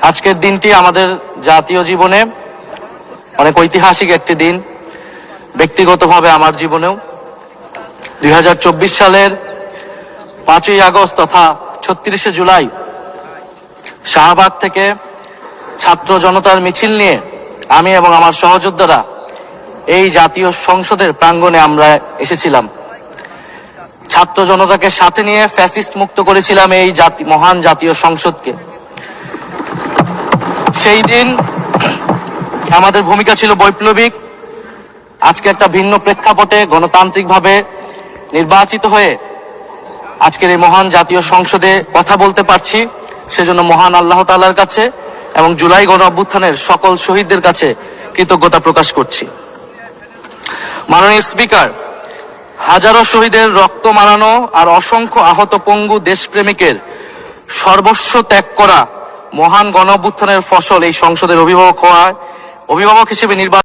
আজকের দিনটি আমাদের জাতীয় জীবনে অনেক ঐতিহাসিক একটি দিন, ব্যক্তিগতভাবে আমার জীবনেও। 2024 সালের 5ই আগস্ট তথা 36শে জুলাই শাহবাগ থেকে ছাত্র জনতার মিছিল নিয়ে আমি এবং আমার সহযোদ্ধারা এই জাতীয় সংসদের প্রাঙ্গণে আমরা এসেছিলাম। ছাত্র জনতাকে সাথে নিয়ে ফ্যাসিস্ট মুক্ত করেছিলাম এই মহান জাতীয় সংসদকে। সেই দিন আমাদের ভূমিকা ছিল বৈপ্লবিক। আজকে একটা ভিন্ন প্রেক্ষাপটে গণতান্ত্রিকভাবে নির্বাচিত হয়ে আজকের এই মহান জাতীয় সংসদে কথা বলতে পারছি, সেজন্য মহান আল্লাহ তাআলার কাছে এবং জুলাই গণ অভ্যুত্থানের সকল শহীদদের কাছে কৃতজ্ঞতা প্রকাশ করছি। মাননীয় স্পিকার, হাজারো শহীদের রক্ত মারানো আর অসংখ্য আহত পঙ্গু দেশপ্রেমিকের সর্বস্ব ত্যাগ করা মহান গণ অভ্যুত্থানের ফসল এই সংসদের অভিভাবক হিসেবে নির্বাচিত